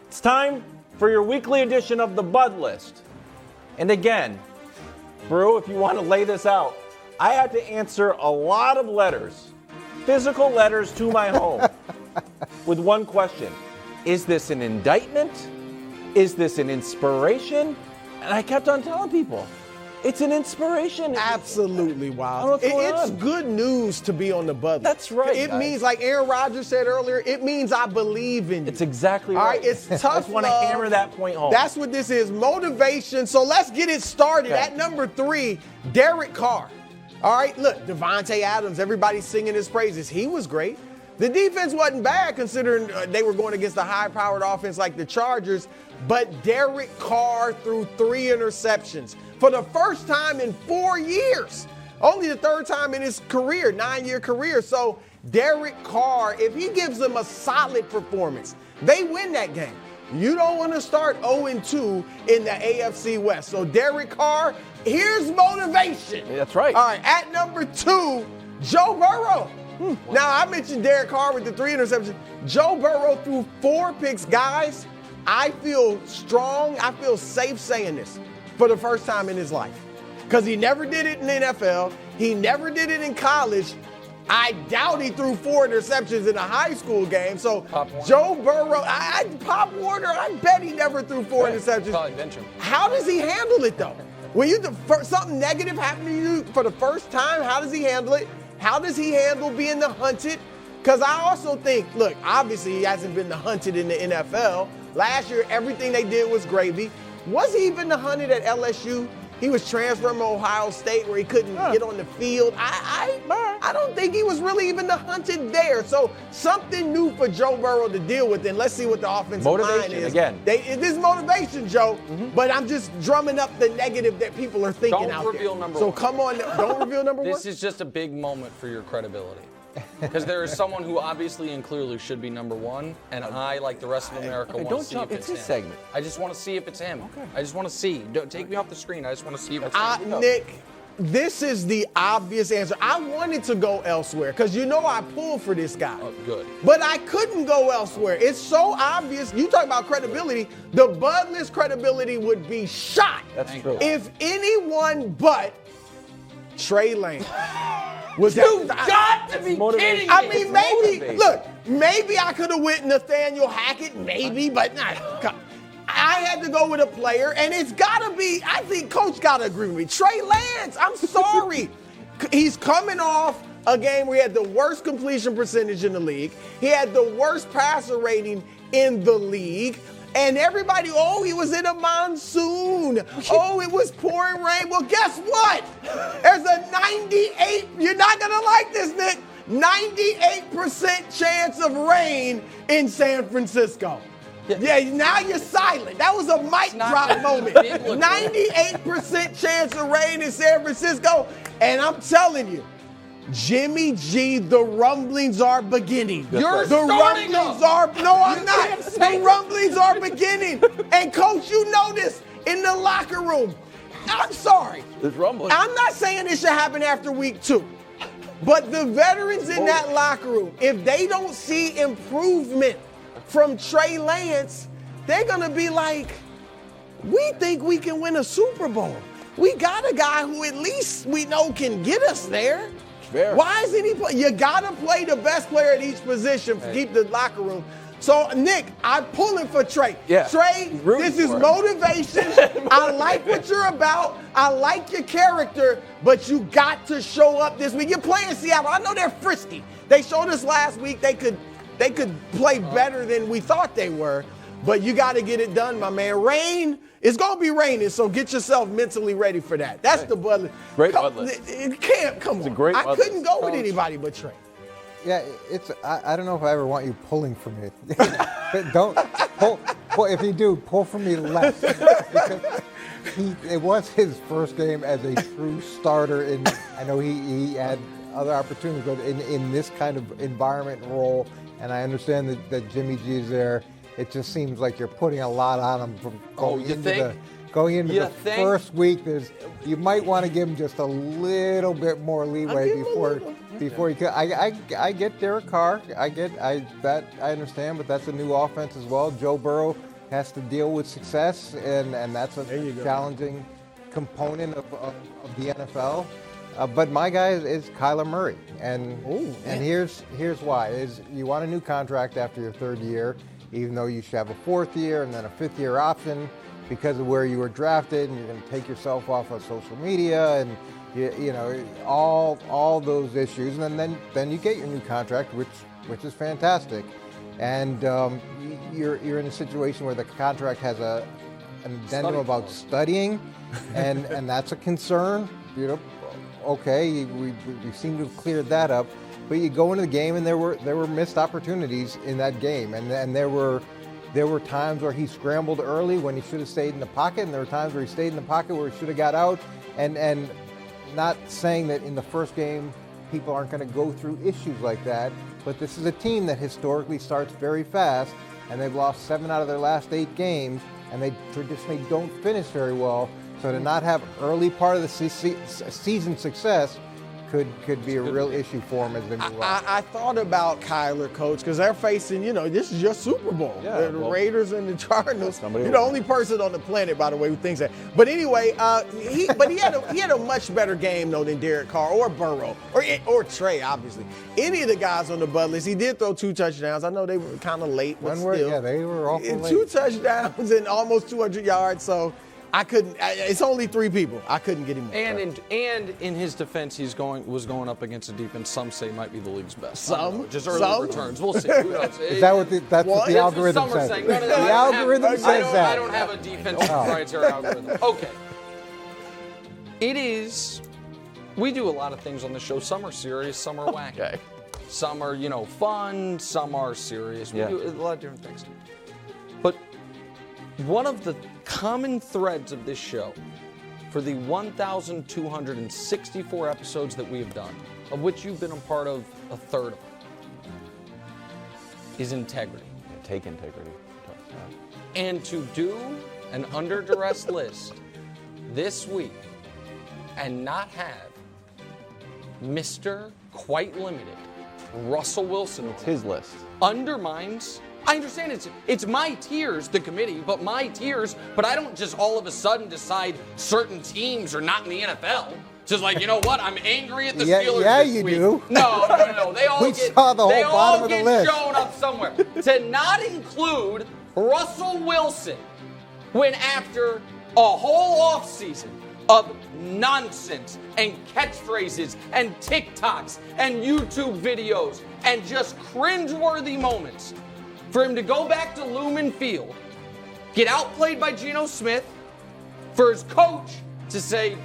It's time for your weekly edition of the Bud List. And again, Brew, if you want to lay this out, I had to answer a lot of letters, physical letters to my home, with one question. Is this an indictment? Is this an inspiration? And I kept on telling people, it's an inspiration. Absolutely, Wild. It's good news to be on the Bud List. That's right. It means, like Aaron Rodgers said earlier, it means I believe in you. It's exactly right. All right, it's tough. I just want to hammer that point home. That's what this is, motivation. So let's get it started. Okay. At number 3, Derek Carr. All right, look, Devontae Adams, everybody's singing his praises. He was great. The defense wasn't bad considering they were going against a high-powered offense like the Chargers, but Derek Carr threw 3 interceptions for the first time in 4 years. Only the third time in his career, 9-year career. So Derek Carr, if he gives them a solid performance, they win that game. You don't want to start 0-2 in the AFC West. So Derek Carr, here's motivation. That's right. All right, at number 2, Joe Burrow. Now, I mentioned Derek Carr with the 3 interceptions. Joe Burrow threw 4 picks. Guys, I feel strong, I feel safe saying this for the first time in his life. Because he never did it in the NFL. He never did it in college. I doubt he threw 4 interceptions in a high school game. So Joe Burrow, Pop Warner, I bet he never threw 4 interceptions. Probably bench him. How does he handle it, though? When something negative happened to you for the first time, how does he handle it? How does he handle being the hunted? Because I also think, look, obviously he hasn't been the hunted in the NFL. Last year, everything they did was gravy. Was he even the hunted at LSU? He was transferred from Ohio State where he couldn't get on the field. I don't think he was really even the hunted there. So something new for Joe Burrow to deal with, and let's see what the offensive line is. Again. It is motivation, Joe, but I'm just drumming up the negative that people are thinking out there. Don't reveal number 1. So come on, don't reveal number 1. This is just a big moment for your credibility. Because there is someone who obviously and clearly should be number 1, and I, like the rest of America, want to see if it's him. his segment. I just want to see if it's him. Okay. I just want to see. Don't take me off the screen. I just want to see if it's him. Nick, this is the obvious answer. I wanted to go elsewhere because I pulled for this guy. Oh, good. But I couldn't go elsewhere. It's so obvious. You talk about credibility. The Bud List credibility would be shot. That's true. If anyone but Trey Lance. You've got to be kidding me. I mean, maybe I could have went Nathaniel Hackett, maybe, but not. I had to go with a player, and it's got to be, I think Coach got to agree with me. Trey Lance, I'm sorry. He's coming off a game where he had the worst completion percentage in the league. He had the worst passer rating in the league. And everybody, he was in a monsoon. It was pouring rain. Well, guess what? There's a 98, you're not going to like this, Nick, 98% chance of rain in San Francisco. Yeah, now you're silent. That was a mic drop moment. 98% chance of rain in San Francisco. And I'm telling you, Jimmy G, the rumblings are beginning. No, I'm not. The rumblings are beginning. And Coach, you know this in the locker room. I'm sorry. There's rumbling. I'm not saying this should happen after week 2. But the veterans in that locker room, if they don't see improvement from Trey Lance, they're going to be like, we think we can win a Super Bowl. We got a guy who at least we know can get us there. Fair. Why isn't he play? You got to play the best player at each position to keep the locker room. So, Nick, I'm pulling for Trey. Yeah. Trey, this is motivation. I like what you're about. I like your character, but you got to show up this week. You're playing Seattle. I know they're frisky. They showed us last week they could play better than we thought they were, but you got to get it done, my man. Rain. It's going to be raining, so get yourself mentally ready for that. That's the Bud List. Great Bud List. Come on. A great I couldn't go with anybody but Trey. Yeah, I don't know if I ever want you pulling for me. But don't pull. If you do, pull for me less. Because it was his first game as a true starter. I know he had other opportunities, but in this kind of environment and role, and I understand that Jimmy G is there. It just seems like you're putting a lot on him from going into the first week. You might want to give him just a little bit more leeway before he could. I get Derek Carr. I understand, but that's a new offense as well. Joe Burrow has to deal with success, and that's a challenging component of the NFL. But my guy is Kyler Murray, and here's why: is you want a new contract after your third year, even though you should have a fourth year and then a fifth year option because of where you were drafted, and you're going to take yourself off of social media and you know all those issues, and then you get your new contract, which is fantastic. And you're in a situation where the contract has an addendum about studying, and that's a concern. You know, okay, we seem to have cleared that up, but you go into the game and there were missed opportunities in that game, and there were times where he scrambled early when he should have stayed in the pocket, and there were times where he stayed in the pocket where he should have got out, and not saying that in the first game people aren't going to go through issues like that. But this is a team that historically starts very fast, and they've lost 7 out of their last 8 games, and they traditionally don't finish very well. So to not have early part of the season success could be a real issue for them as they move on. I thought about Kyler, Coach, because they're facing, this is your Super Bowl. The Raiders and the Cardinals. You're the only person on the planet, by the way, who thinks that. But anyway, he had a much better game, though, than Derek Carr or Burrow or Trey, obviously. Any of the guys on the Bud list. He did throw 2 touchdowns. I know they were kind of late, but still. They were awful late. 2 touchdowns and almost 200 yards, so I couldn't. It's only 3 people. I couldn't get him more. And in his defense, was going up against a defense some say might be the league's best. Just early returns. We'll see. Who knows? Is that what the algorithm says? The algorithm says that. I don't have a defensive proprietary algorithm. Okay. It is. We do a lot of things on the show. Some are serious, some are wacky. Okay. Some are, fun. Some are serious. We do a lot of different things. But one of the common threads of this show for the 1,264 episodes that we have done, of which you've been a part of a third of, is integrity. Take integrity. And to do an under duress list this week and not have Mr. Quite Limited, Russell Wilson. It's his list. Undermines. I understand it's my tiers, the committee, but my tiers, but I don't just all of a sudden decide certain teams are not in the NFL. Just like, you know what, I'm angry at the Steelers this you week. do. No. They all we get, saw the whole they bottom all of the get list. shown up somewhere. To not include Russell Wilson when after a whole offseason of nonsense and catchphrases and TikToks and YouTube videos and just cringeworthy moments, for him to go back to Lumen Field, get outplayed by Geno Smith, for his coach to say,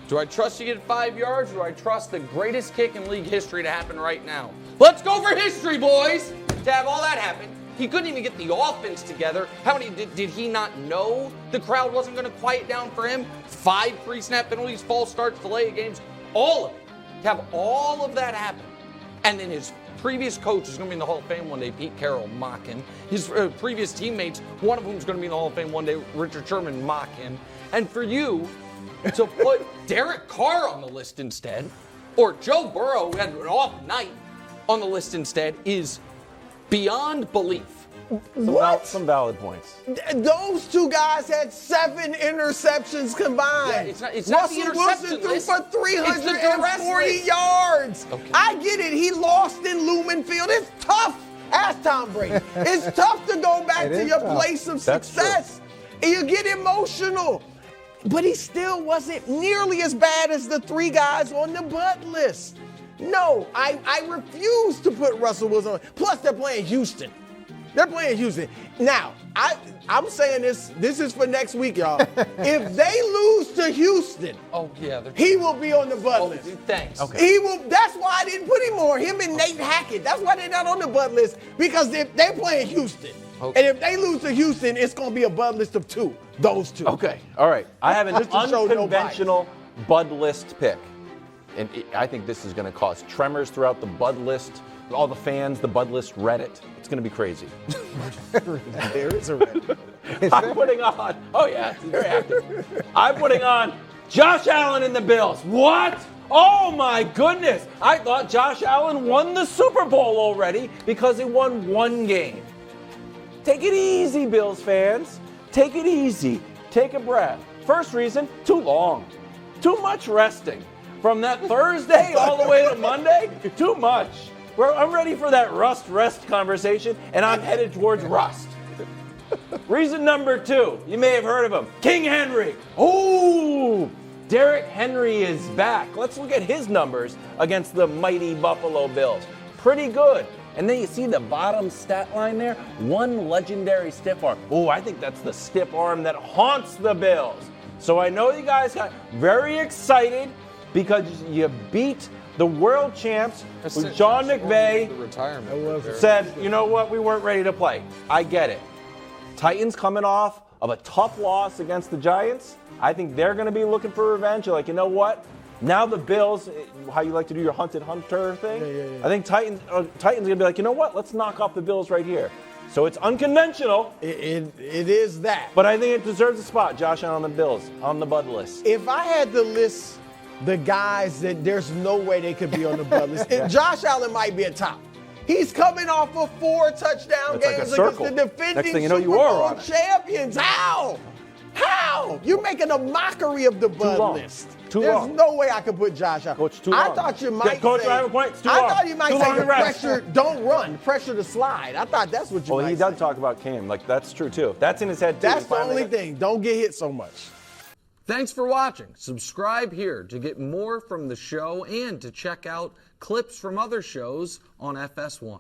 do I trust you to get 5 yards, or do I trust the greatest kick in league history to happen right now? Let's go for history, boys! To have all that happen. He couldn't even get the offense together. How many did he not know the crowd wasn't going to quiet down for him? 5 pre-snap penalties, false starts, delay games, all of it. To have all of that happen. And then his previous coach is going to be in the Hall of Fame one day, Pete Carroll, mock him. His previous teammates, one of whom is going to be in the Hall of Fame one day, Richard Sherman, mock him. And for you to put Derek Carr on the list instead, or Joe Burrow, who had an off night, on the list instead, is beyond belief. Some valid points. Those 2 guys had 7 interceptions combined. Yeah, it's not the Russell interception Wilson threw list. for 340 yards. Okay. I get it. He lost in Lumen Field. It's tough. Ask Tom Brady. It's tough to go back to your place of success. And you get emotional. But he still wasn't nearly as bad as the 3 guys on the Bud list. No, I refuse to put Russell Wilson on. Plus, they're playing Houston. Now, I'm saying this is for next week, y'all. If they lose to Houston, he will be on the Bud list. Thanks. Okay. He will. That's why I didn't put him on. Him and Nate Hackett. That's why they're not on the Bud list, because they're playing Houston. Okay. And if they lose to Houston, it's going to be a Bud list of 2. Those 2. Okay. All right. I have an Just to show no unconventional Bud list pick. And I think this is going to cause tremors throughout the Bud list, all the fans, the Bud list Reddit. It's going to be crazy. There is a Reddit. I'm putting on, it's very active. I'm putting on Josh Allen and the Bills. What? Oh my goodness. I thought Josh Allen won the Super Bowl already because he won 1 game. Take it easy, Bills fans. Take it easy. Take a breath. First reason, too long. Too much resting. From that Thursday all the way to Monday, too much. I'm ready for that rest conversation, and I'm headed towards rust. Reason number 2, you may have heard of him, King Henry. Oh, Derrick Henry is back. Let's look at his numbers against the mighty Buffalo Bills. Pretty good. And then you see the bottom stat line there, 1 legendary stiff arm. Oh, I think that's the stiff arm that haunts the Bills. So I know you guys got very excited because you beat the world champs who John McVay said, you know what, we weren't ready to play. I get it. Titans coming off of a tough loss against the Giants. I think they're going to be looking for revenge. You're like, you know what? Now the Bills, how you like to do your hunted hunter thing. Yeah. I think Titans going to be like, you know what? Let's knock off the Bills right here. So it's unconventional. It is that. But I think it deserves a spot, Josh, on the Bills, on the Bud list. If I had to list the guys that there's no way they could be on the Bud list, and Josh Allen might be a top. He's coming off of 4 touchdown games against the defending Super Bowl champions. How? You're making a mockery of the Bud list. There's no way I could put Josh out. Coach, too long. I thought you might Coach, say, I have a point. It's too I long. thought you might say the pressure, don't run, pressure to slide. I thought that's what you might say. Well, he does talk about Cam. Like, that's true, too. That's in his head, too. That's the only thing. Don't get hit so much. Thanks for watching. Subscribe here to get more from the show and to check out clips from other shows on FS1.